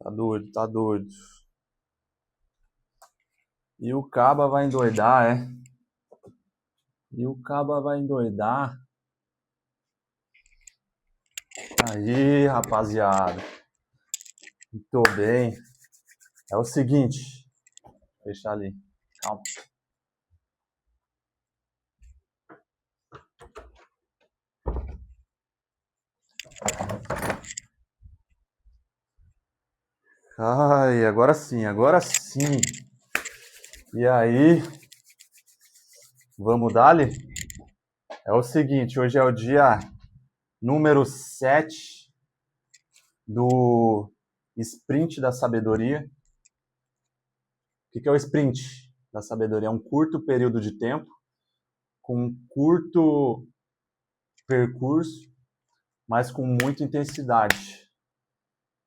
Tá doido, tá doido. E o caba vai endoidar, é? E o caba vai endoidar. Aí, rapaziada. Tô bem. É o seguinte. Vou fechar ali. Calma. Ai, agora sim, agora sim. E aí? Vamos dar-lhe? É o seguinte, hoje é o dia número 7 do Sprint da Sabedoria. O que é o Sprint da Sabedoria? É um curto período de tempo, com um curto percurso, mas com muita intensidade.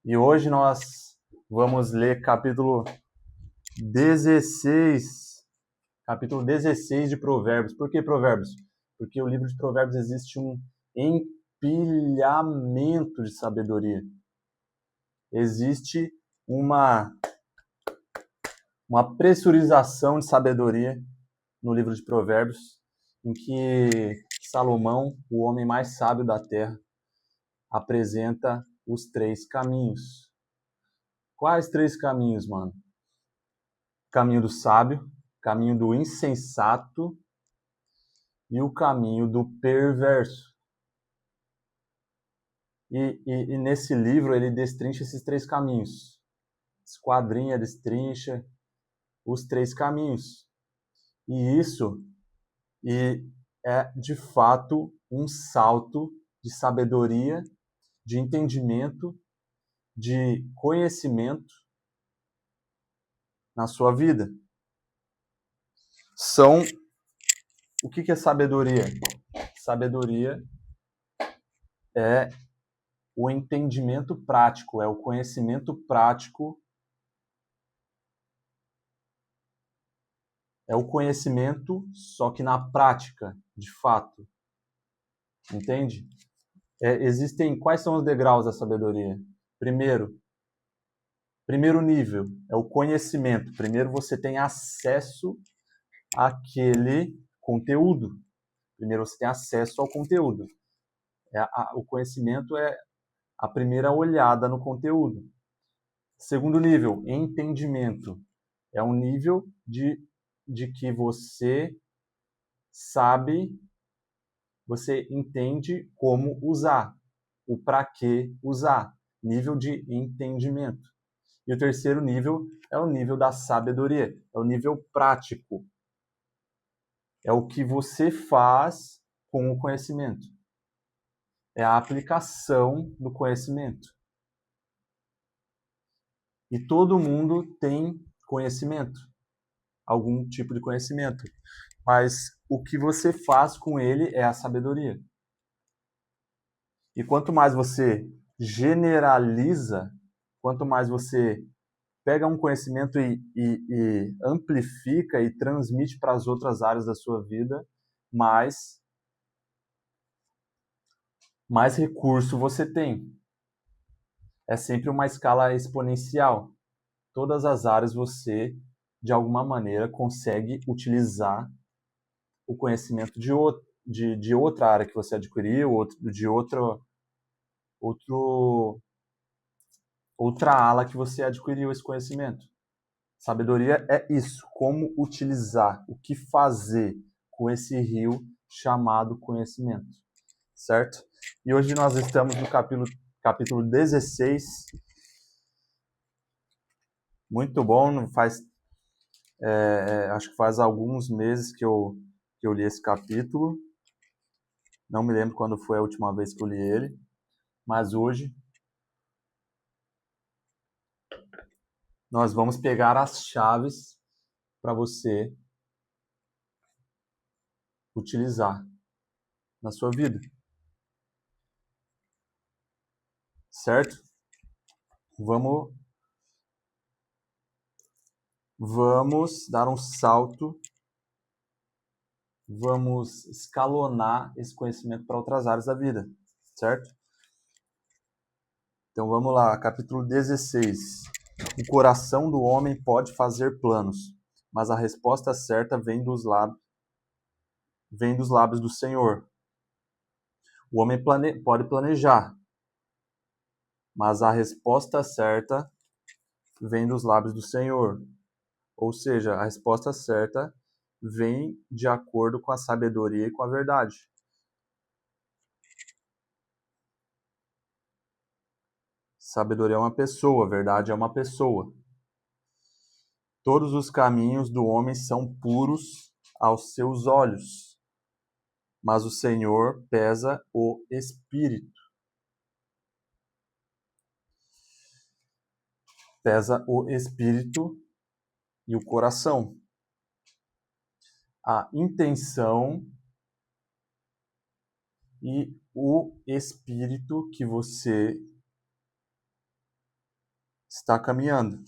E hoje nós vamos ler capítulo 16. Capítulo 16 de Provérbios. Por que Provérbios? Porque o livro de Provérbios existe um empilhamento de sabedoria. Existe uma pressurização de sabedoria no livro de Provérbios, em que Salomão, o homem mais sábio da terra, apresenta os 3 caminhos. Quais 3 caminhos, mano? Caminho do sábio, caminho do insensato e o caminho do perverso. E nesse livro ele destrincha esses 3 caminhos. Esquadrinha, destrincha os 3 caminhos. E isso é, de fato, um salto de sabedoria, de entendimento, de conhecimento na sua vida. O que é sabedoria? Sabedoria é o entendimento prático, é o conhecimento prático, é o conhecimento, só que na prática, de fato. Entende? Quais são os degraus da sabedoria? Primeiro nível é o conhecimento. Primeiro você tem acesso àquele conteúdo. Primeiro você tem acesso ao conteúdo. O conhecimento é a primeira olhada no conteúdo. Segundo nível, entendimento. É um nível de que você sabe, você entende como usar, o para que usar. Nível de entendimento. E o terceiro nível é o nível da sabedoria, é o nível prático. É o que você faz com o conhecimento. É a aplicação do conhecimento. E todo mundo tem conhecimento, algum tipo de conhecimento. Mas o que você faz com ele é a sabedoria. E quanto mais você generaliza, quanto mais você pega um conhecimento e amplifica e transmite para as outras áreas da sua vida, mais recurso você tem. É sempre uma escala exponencial. Todas as áreas você, de alguma maneira, consegue utilizar o conhecimento de outra área que você adquiriu, de outra ala que você adquiriu esse conhecimento. Sabedoria é isso, como utilizar, o que fazer com esse rio chamado conhecimento, certo? E hoje nós estamos no capítulo 16. Muito bom, acho que faz alguns meses que eu li esse capítulo. Não me lembro quando foi a última vez que eu li ele, mas hoje nós vamos pegar as chaves para você utilizar na sua vida. Certo? Vamos dar um salto, vamos escalonar esse conhecimento para outras áreas da vida, certo? Então vamos lá, capítulo 16. O coração do homem pode fazer planos, mas a resposta certa vem dos lábios do Senhor. O homem pode planejar, mas a resposta certa vem dos lábios do Senhor. Ou seja, a resposta certa vem de acordo com a sabedoria e com a verdade. Sabedoria é uma pessoa, verdade é uma pessoa. Todos os caminhos do homem são puros aos seus olhos, mas o Senhor pesa o espírito. Pesa o espírito e o coração. A intenção e o espírito que você está caminhando.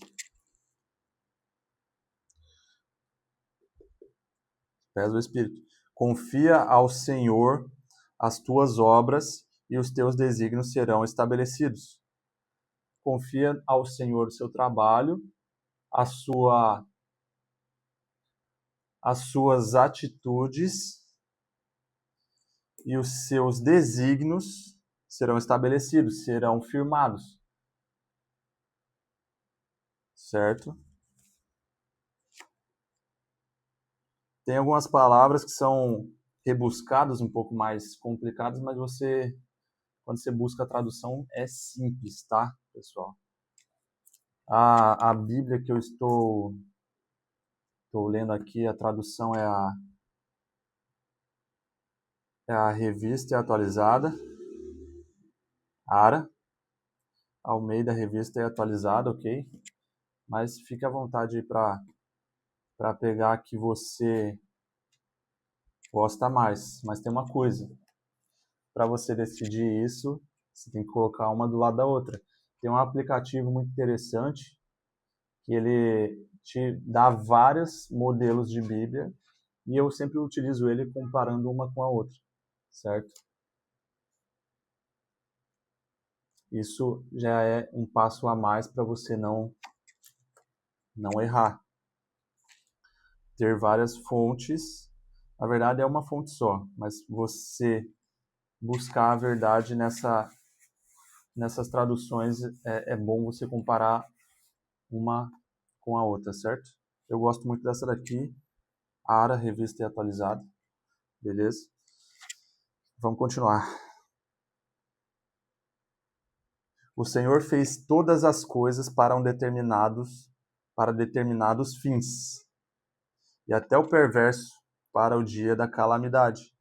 Pesa o espírito. Confia ao Senhor as tuas obras e os teus desígnios serão estabelecidos. Confia ao Senhor o seu trabalho, as suas atitudes e os seus desígnios serão estabelecidos, serão firmados. Certo? Tem algumas palavras que são rebuscadas, um pouco mais complicadas, mas quando você busca a tradução, é simples, tá, pessoal? A Bíblia que eu estou lendo aqui, a tradução é a Revista e Atualizada, ARA, Almeida Revista e Atualizada, ok? Mas fique à vontade para pegar a que você gosta mais. Mas tem uma coisa, para você decidir isso, você tem que colocar uma do lado da outra. Tem um aplicativo muito interessante que ele te dá vários modelos de Bíblia e eu sempre utilizo ele comparando uma com a outra, certo? Isso já é um passo a mais para você não errar. Ter várias fontes, na verdade é uma fonte só, mas você buscar a verdade nessas traduções é bom você comparar uma com a outra, certo? Eu gosto muito dessa daqui, ARA, Revista e Atualizada, beleza? Vamos continuar. O Senhor fez todas as coisas para determinados fins, e até o perverso para o dia da calamidade.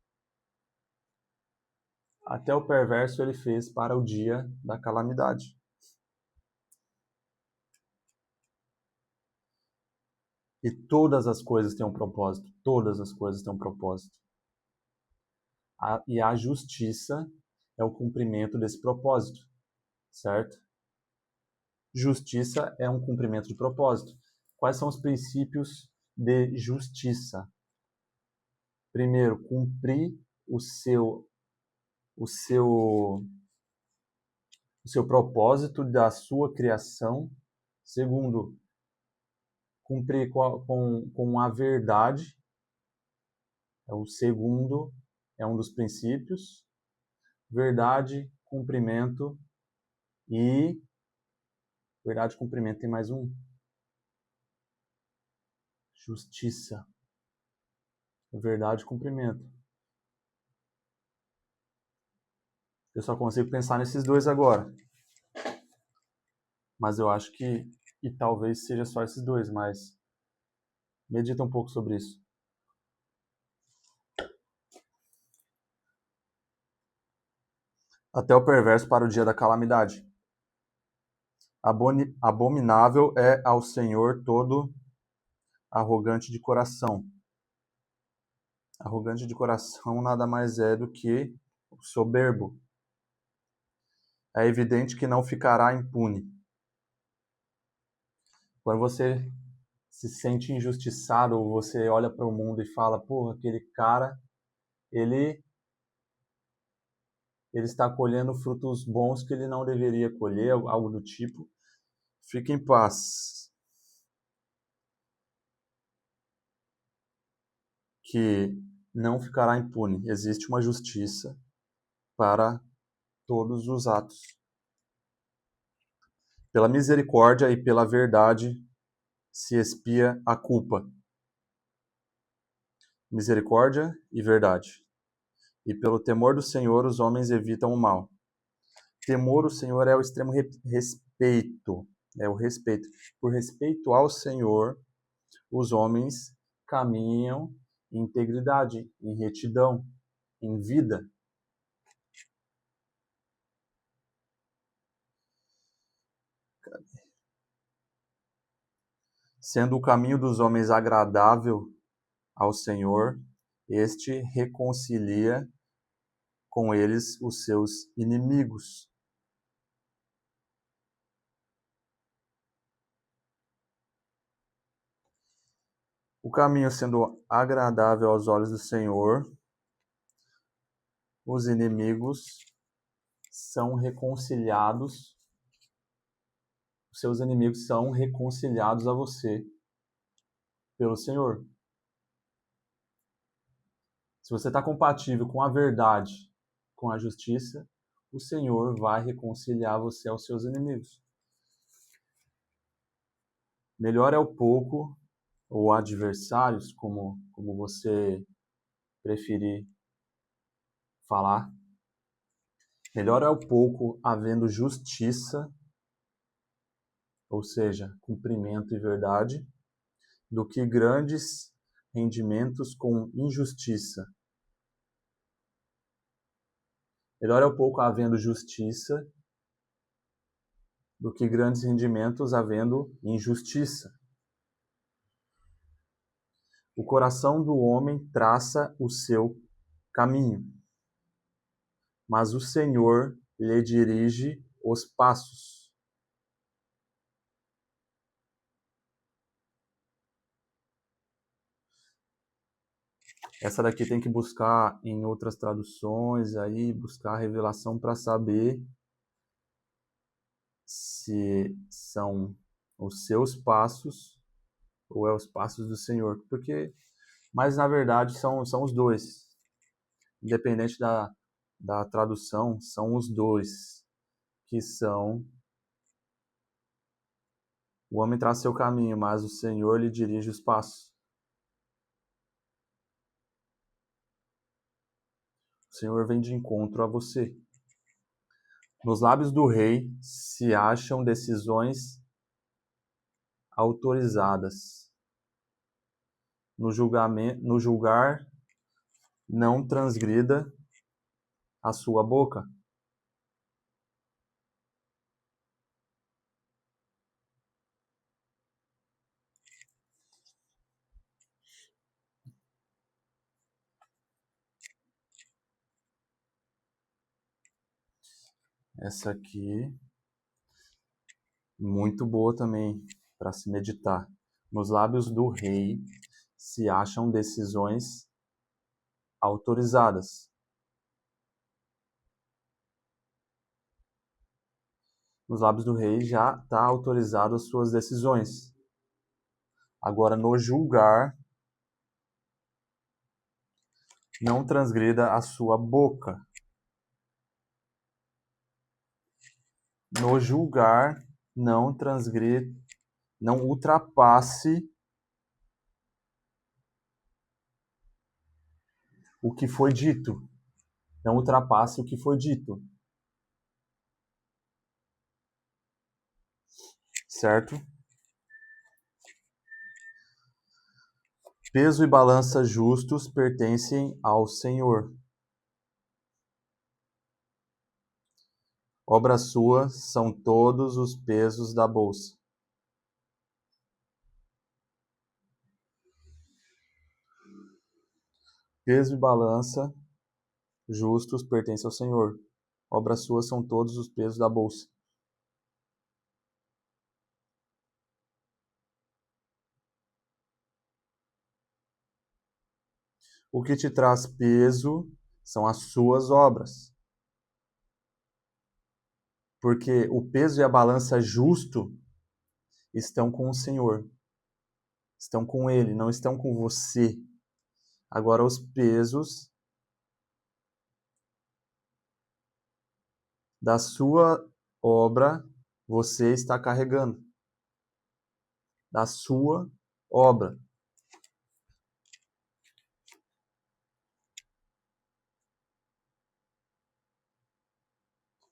Até o perverso ele fez para o dia da calamidade. E todas as coisas têm um propósito. Todas as coisas têm um propósito. E a justiça é o cumprimento desse propósito, certo? Justiça é um cumprimento de propósito. Quais são os princípios de justiça? Primeiro, cumprir o seu propósito da sua criação. Segundo, cumprir com a verdade. O segundo é um dos princípios. Verdade, cumprimento e... Verdade, cumprimento, tem mais um. Justiça. Verdade, cumprimento. Eu só consigo pensar nesses dois agora. Mas eu acho que talvez seja só esses dois, mas medita um pouco sobre isso. Até o perverso para o dia da calamidade. Abominável é ao Senhor todo arrogante de coração. Arrogante de coração nada mais é do que o soberbo. É evidente que não ficará impune. Quando você se sente injustiçado, ou você olha para o mundo e fala, porra, aquele cara, ele ele está colhendo frutos bons que ele não deveria colher, algo do tipo. Fique em paz, que não ficará impune. Existe uma justiça para todos os atos. Pela misericórdia e pela verdade se expia a culpa. Misericórdia e verdade. E pelo temor do Senhor os homens evitam o mal. Temor ao Senhor é o extremo respeito. É o respeito. Por respeito ao Senhor, os homens caminham em integridade, em retidão, em vida. Sendo o caminho dos homens agradável ao Senhor, este reconcilia com eles os seus inimigos. O caminho sendo agradável aos olhos do Senhor, os inimigos são reconciliados, os seus inimigos são reconciliados a você pelo Senhor. Se você está compatível com a verdade, com a justiça, o Senhor vai reconciliar você aos seus inimigos. Melhor é o pouco, ou adversários, como você preferir falar. Melhor é o pouco havendo justiça, ou seja, cumprimento e verdade, do que grandes rendimentos com injustiça. Melhor é o pouco havendo justiça do que grandes rendimentos havendo injustiça. O coração do homem traça o seu caminho, mas o Senhor lhe dirige os passos. Essa daqui tem que buscar em outras traduções, aí buscar a revelação para saber se são os seus passos ou é os passos do Senhor. Mas na verdade são os dois. Independente da tradução, são os dois que são. O homem traça seu caminho, mas o Senhor lhe dirige os passos. O Senhor vem de encontro a você. Nos lábios do rei se acham decisões autorizadas. No julgar, não transgrida a sua boca. Essa aqui, muito boa também para se meditar. Nos lábios do rei se acham decisões autorizadas. Nos lábios do rei já está autorizado as suas decisões. Agora, no julgar, não transgrida a sua boca. No julgar, não transgrida, não ultrapasse o que foi dito. Não ultrapasse o que foi dito. Certo? Peso e balança justos pertencem ao Senhor. Obra sua são todos os pesos da bolsa. Peso e balança justos pertencem ao Senhor. Obras suas são todos os pesos da bolsa. O que te traz peso são as suas obras. Porque o peso e a balança justo estão com o Senhor. Estão com Ele, não estão com você. Agora, os pesos da sua obra, você está carregando. Da sua obra.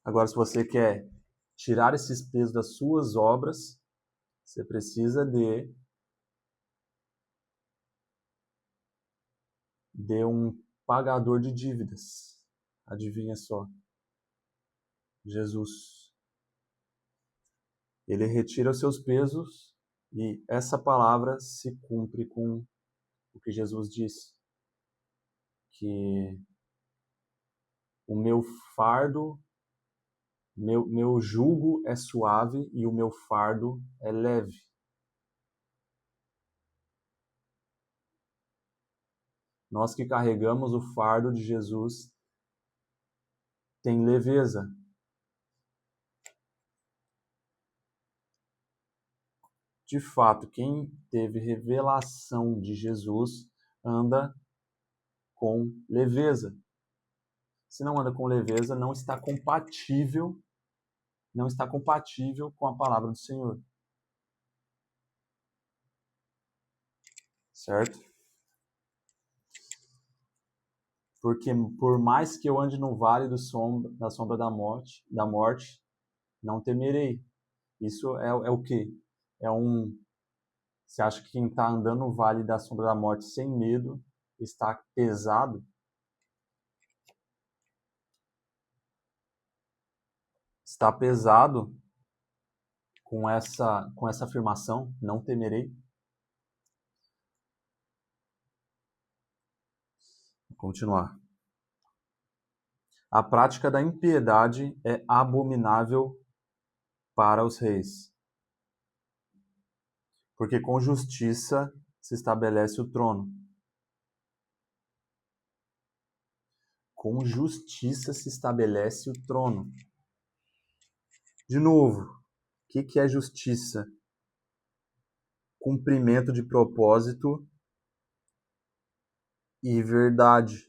Agora, se você quer tirar esses pesos das suas obras, você precisa de um pagador de dívidas. Adivinha só? Jesus. Ele retira os seus pesos e essa palavra se cumpre com o que Jesus disse. Que o meu fardo, meu jugo é suave e o meu fardo é leve. Nós que carregamos o fardo de Jesus tem leveza. De fato, quem teve revelação de Jesus anda com leveza. Se não anda com leveza, não está compatível com a palavra do Senhor. Certo? Porque por mais que eu ande no vale da sombra da morte, não temerei. Isso é o quê? Você acha que quem está andando no vale da sombra da morte sem medo está pesado? Está pesado com essa afirmação, não temerei? Vou continuar. A prática da impiedade é abominável para os reis, porque com justiça se estabelece o trono. Com justiça se estabelece o trono. De novo, o que é justiça? Cumprimento de propósito e verdade.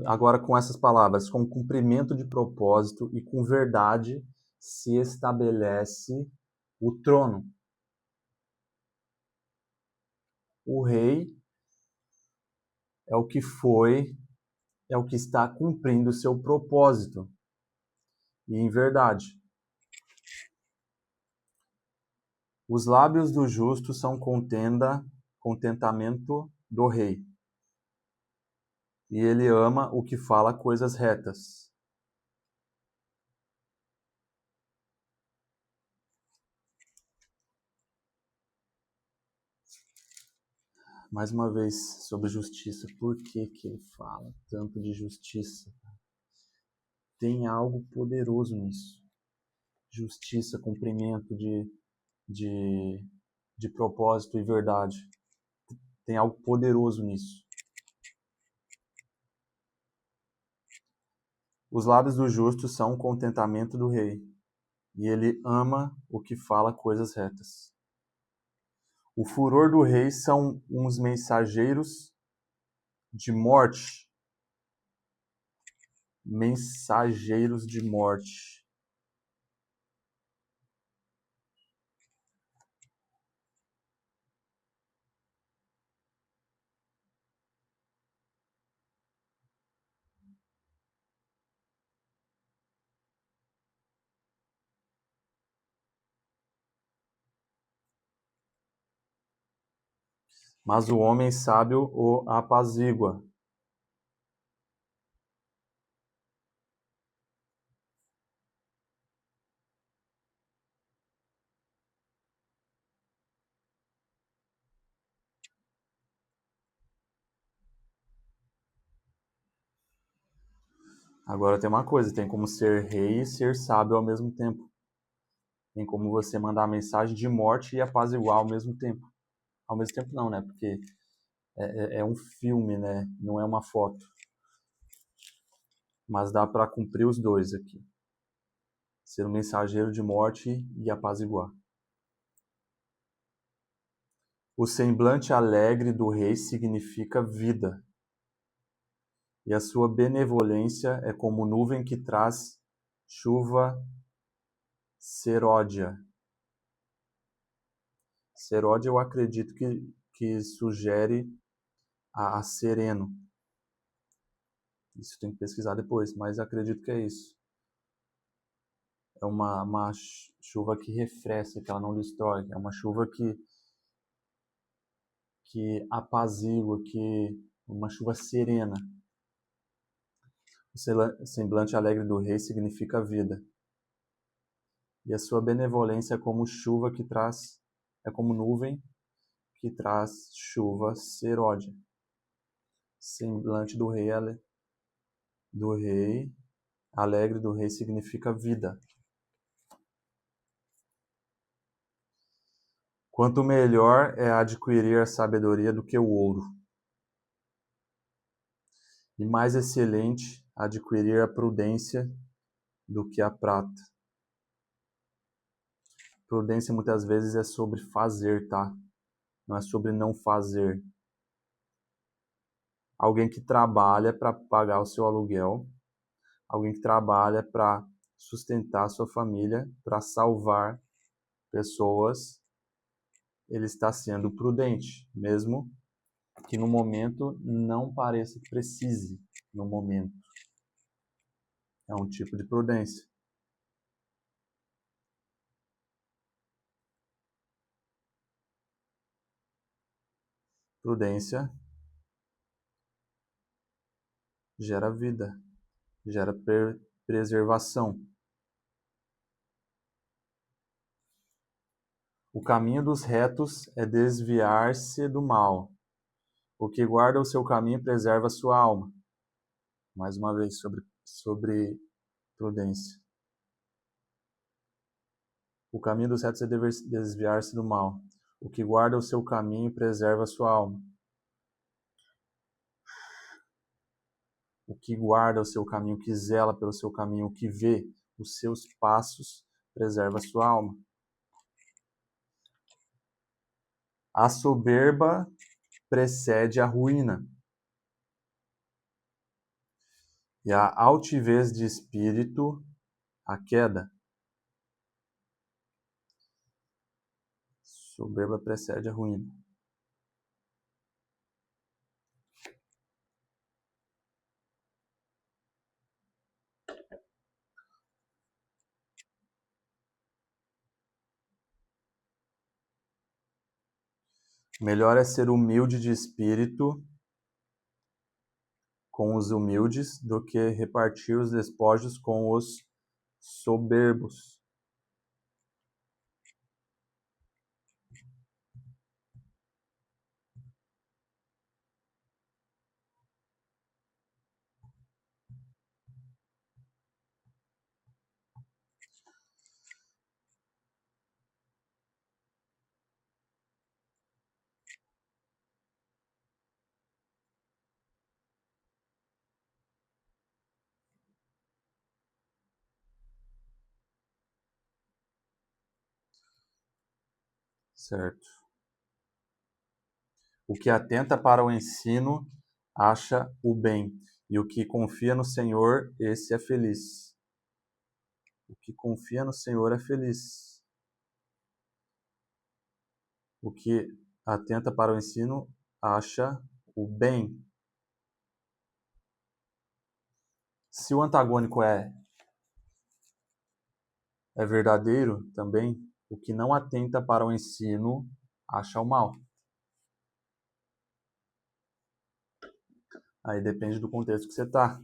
Agora com essas palavras, com cumprimento de propósito e com verdade se estabelece o trono. O rei é o que está cumprindo o seu propósito e em verdade. Os lábios do justo são contentamento do rei. E ele ama o que fala coisas retas. Mais uma vez, sobre justiça. Por que ele fala tanto de justiça? Tem algo poderoso nisso. Justiça, cumprimento de propósito e verdade. Tem algo poderoso nisso. Os lábios do justo são o contentamento do rei, e ele ama o que fala coisas retas. O furor do rei são uns mensageiros de morte. Mensageiros de morte. Mas o homem sábio o apazigua. Agora tem uma coisa, tem como ser rei e ser sábio ao mesmo tempo. Tem como você mandar mensagem de morte e apaziguar ao mesmo tempo. Ao mesmo tempo não, né? Porque é um filme, né? Não é uma foto. Mas dá para cumprir os dois aqui. Ser um mensageiro de morte e apaziguar. O semblante alegre do rei significa vida. E a sua benevolência é como nuvem que traz chuva seródia. Seródia eu acredito que sugere a sereno. Isso tem que pesquisar depois, mas acredito que é isso. É uma chuva que refresca, que ela não destrói. É uma chuva que apazigua, uma chuva serena. O semblante alegre do rei significa vida. E a sua benevolência é como chuva que traz, é como nuvem que traz chuva seródia. Semblante do rei, alegre do rei significa vida. Quanto melhor é adquirir a sabedoria do que o ouro, e mais excelente adquirir a prudência do que a prata. Prudência muitas vezes é sobre fazer, tá? Não é sobre não fazer. Alguém que trabalha para pagar o seu aluguel, alguém que trabalha para sustentar a sua família, para salvar pessoas, ele está sendo prudente, mesmo que no momento não pareça que precise, no momento. É um tipo de prudência. Prudência gera vida, gera preservação. O caminho dos retos é desviar-se do mal. O que guarda o seu caminho preserva a sua alma. Mais uma vez, sobre prudência. O caminho dos retos é desviar-se do mal. O que guarda o seu caminho preserva a sua alma. O que guarda o seu caminho, o que zela pelo seu caminho, o que vê os seus passos, preserva a sua alma. A soberba precede a ruína. E a altivez de espírito, a queda. Soberba precede a ruína. Melhor é ser humilde de espírito com os humildes do que repartir os despojos com os soberbos. Certo. O que atenta para o ensino acha o bem, e o que confia no Senhor, esse é feliz. O que confia no Senhor é feliz. O que atenta para o ensino acha o bem. Se o antagônico é verdadeiro também, o que não atenta para o ensino acha o mal. Aí depende do contexto que você está.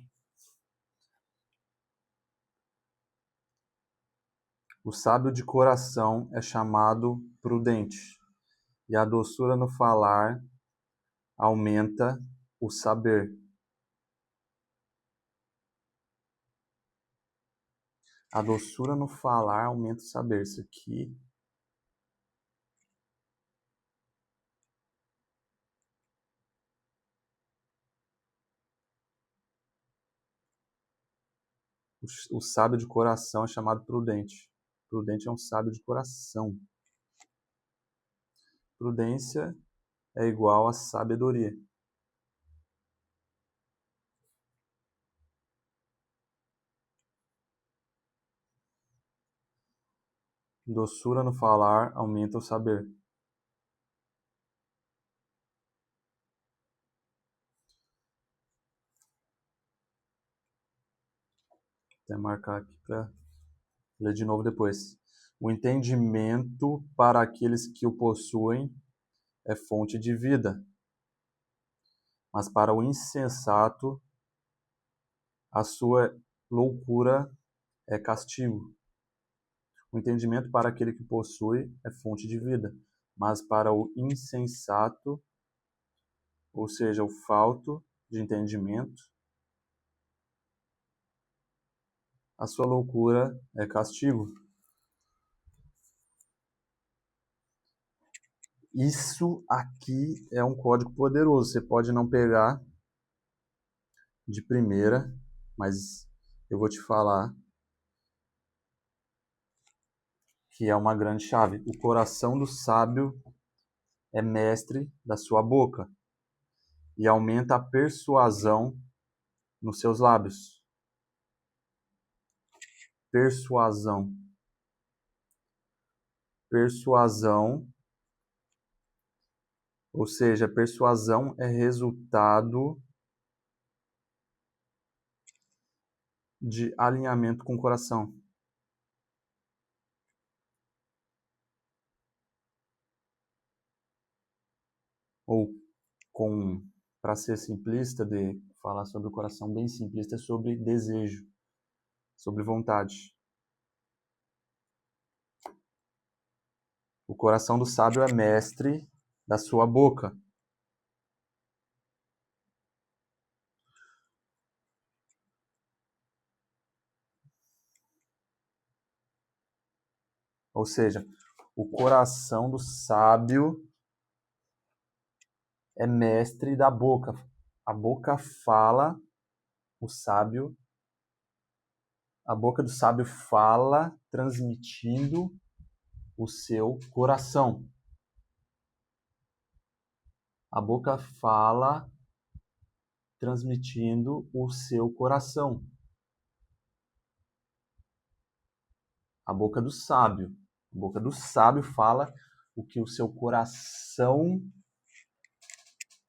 O sábio de coração é chamado prudente, e a doçura no falar aumenta o saber. A doçura no falar aumenta o saber. Isso aqui O sábio de coração é chamado prudente. Prudente é um sábio de coração. Prudência é igual a sabedoria. Doçura no falar aumenta o saber. Vou até marcar aqui para ler de novo depois. O entendimento para aqueles que o possuem é fonte de vida, mas para o insensato a sua loucura é castigo. O entendimento para aquele que possui é fonte de vida, mas para o insensato, ou seja, o falto de entendimento, a sua loucura é castigo. Isso aqui é um código poderoso. Você pode não pegar de primeira, mas eu vou te falar que é uma grande chave. O coração do sábio é mestre da sua boca e aumenta a persuasão nos seus lábios. Persuasão. Persuasão, ou seja, persuasão é resultado de alinhamento com o coração. Ou para ser simplista, de falar sobre o coração bem simplista, é sobre desejo, sobre vontade. O coração do sábio é mestre da sua boca. Ou seja, o coração do sábio é mestre da boca. A boca fala, a boca do sábio fala, transmitindo o seu coração. A boca fala, transmitindo o seu coração. A boca do sábio. A boca do sábio fala o que o seu coração,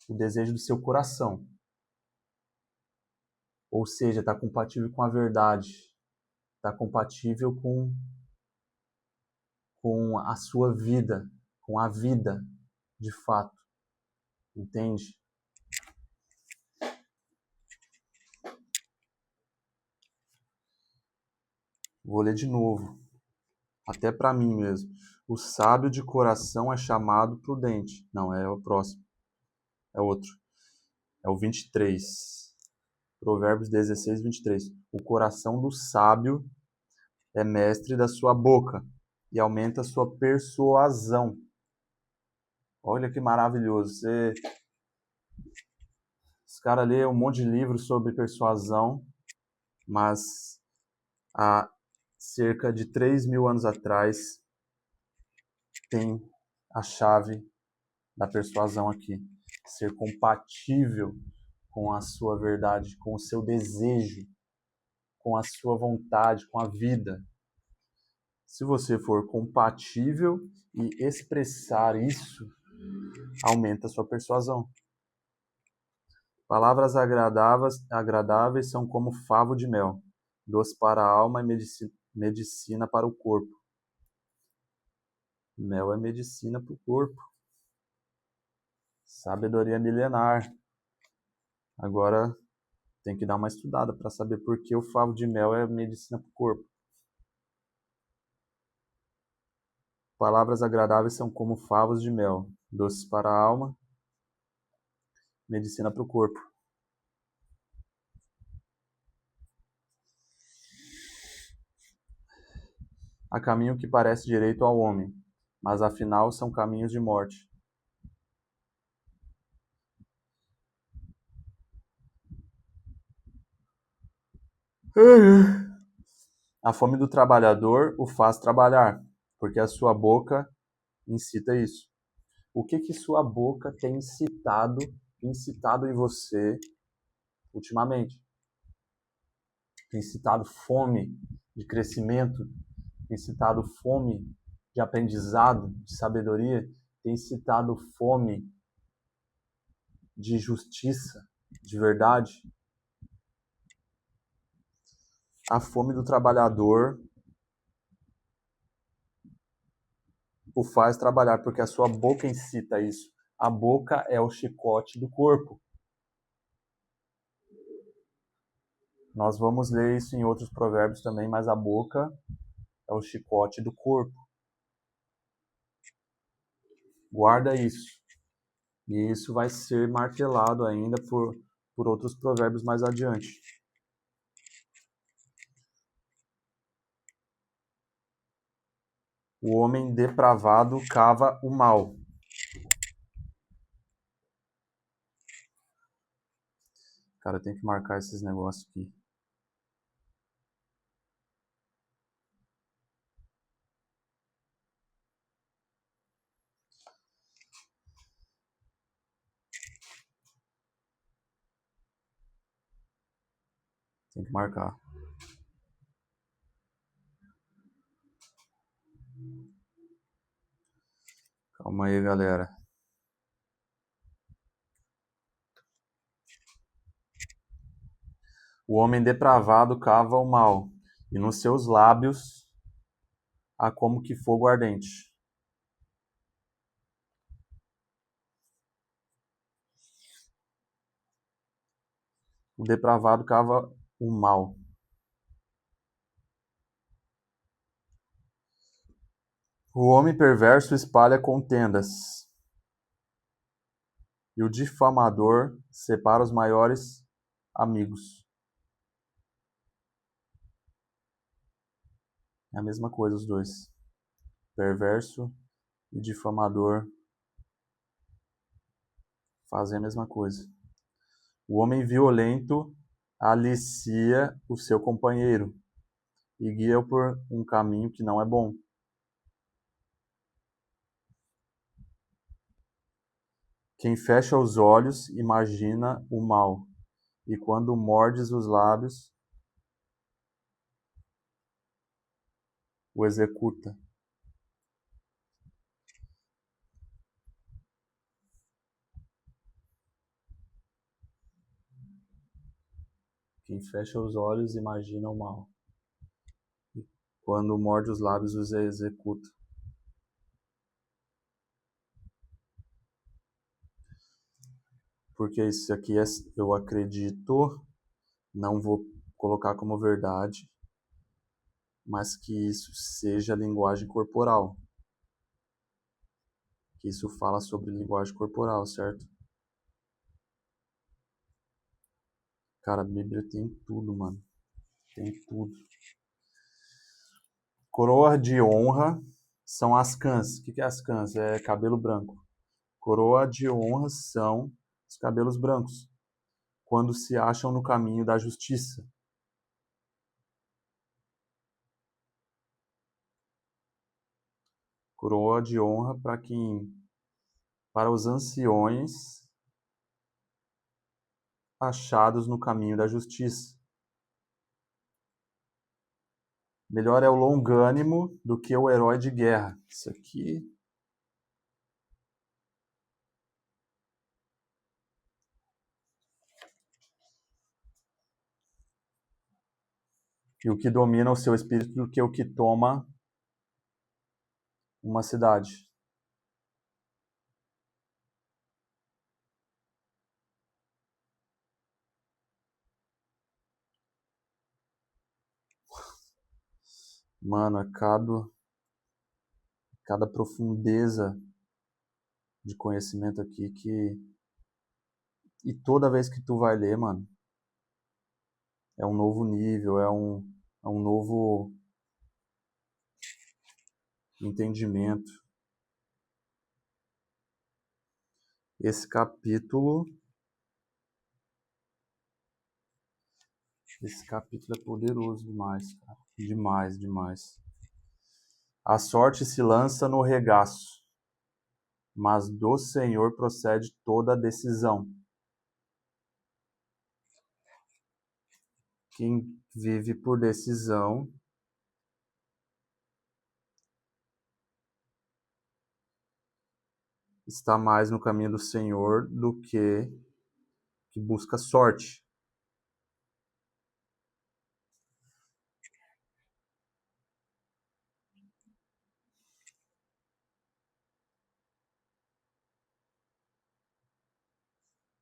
o desejo do seu coração. Ou seja, está compatível com a verdade. Está compatível com a sua vida, com a vida, de fato. Entende? Vou ler de novo, até para mim mesmo. O sábio de coração é chamado prudente. Não, é o próximo. É outro. É o 23. Provérbios 16, 23. O coração do sábio é mestre da sua boca e aumenta a sua persuasão. Olha que maravilhoso. Os caras lêem um monte de livros sobre persuasão, mas há cerca de 3.000 anos atrás tem a chave da persuasão aqui. Ser compatível com a sua verdade, com o seu desejo, com a sua vontade, com a vida. Se você for compatível e expressar isso, aumenta a sua persuasão. Palavras agradáveis são como favo de mel, doce para a alma e medicina para o corpo. Mel é medicina para o corpo. Sabedoria milenar. Agora tem que dar uma estudada para saber por que o favo de mel é medicina para o corpo. Palavras agradáveis são como favos de mel, doces para a alma, medicina para o corpo. Há caminho que parece direito ao homem, mas afinal são caminhos de morte. A fome do trabalhador o faz trabalhar, porque a sua boca incita isso. O que sua boca tem incitado em você ultimamente? Tem incitado fome de crescimento? Tem incitado fome de aprendizado, de sabedoria? Tem incitado fome de justiça, de verdade? A fome do trabalhador o faz trabalhar, porque a sua boca incita isso. A boca é o chicote do corpo. Nós vamos ler isso em outros provérbios também, mas a boca é o chicote do corpo. Guarda isso. E isso vai ser martelado ainda por outros provérbios mais adiante. O homem depravado cava o mal. Cara, tem que marcar esses negócios aqui. Tem que marcar. Calma aí, galera. O homem depravado cava o mal, e nos seus lábios há como que fogo ardente. O depravado cava o mal. O homem perverso espalha contendas, e o difamador separa os maiores amigos. É a mesma coisa os dois. Perverso e difamador fazem a mesma coisa. O homem violento alicia o seu companheiro e guia-o por um caminho que não é bom. Quem fecha os olhos imagina o mal, e quando mordes os lábios, o executa. Quem fecha os olhos imagina o mal, e quando morde os lábios, os executa. Porque isso aqui eu acredito, não vou colocar como verdade, mas que isso seja linguagem corporal. Que isso fala sobre linguagem corporal, certo? Cara, a Bíblia tem tudo, mano. Tem tudo. Coroa de honra são as cãs. O que é as cãs? É cabelo branco. Coroa de honra são os cabelos brancos, quando se acham no caminho da justiça. Coroa de honra para quem? Para os anciões achados no caminho da justiça. Melhor é o longânimo do que o herói de guerra. Isso aqui. E o que domina o seu espírito do que o que toma uma cidade. Mano, é cada profundeza de conhecimento aqui que... E toda vez que tu vai ler, mano, é um novo nível, é um novo entendimento. Esse capítulo Esse capítulo é poderoso demais, cara. Demais, demais. A sorte se lança no regaço, mas do Senhor procede toda a decisão. Quem vive por decisão está mais no caminho do Senhor do que busca sorte.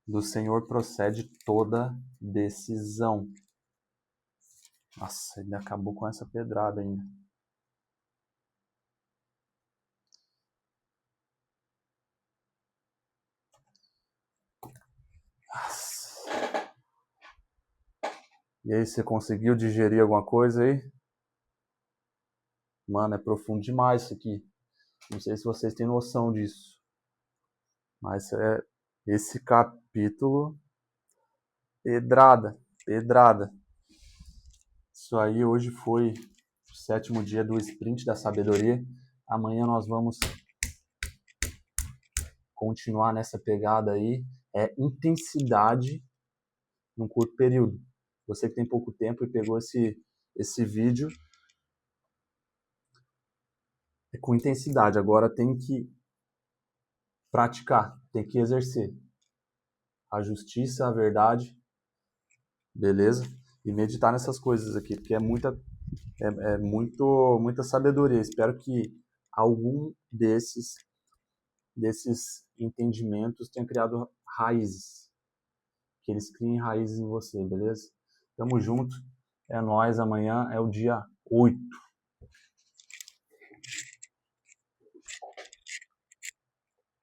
Do Senhor procede toda decisão. Nossa, ele acabou com essa pedrada ainda. Nossa. E aí, você conseguiu digerir alguma coisa aí? Mano, é profundo demais isso aqui. Não sei se vocês têm noção disso. Mas esse capítulo, pedrada, pedrada. Isso aí hoje foi o 7º dia do Sprint da Sabedoria. Amanhã nós vamos continuar nessa pegada aí. É intensidade num curto período. Você que tem pouco tempo e pegou esse vídeo, é com intensidade. Agora tem que praticar, tem que exercer. A justiça, a verdade, beleza? E meditar nessas coisas aqui, porque é muita sabedoria. Espero que algum desses entendimentos tenha criado raízes. Que eles criem raízes em você, beleza? Tamo junto. É nóis. Amanhã é o dia 8.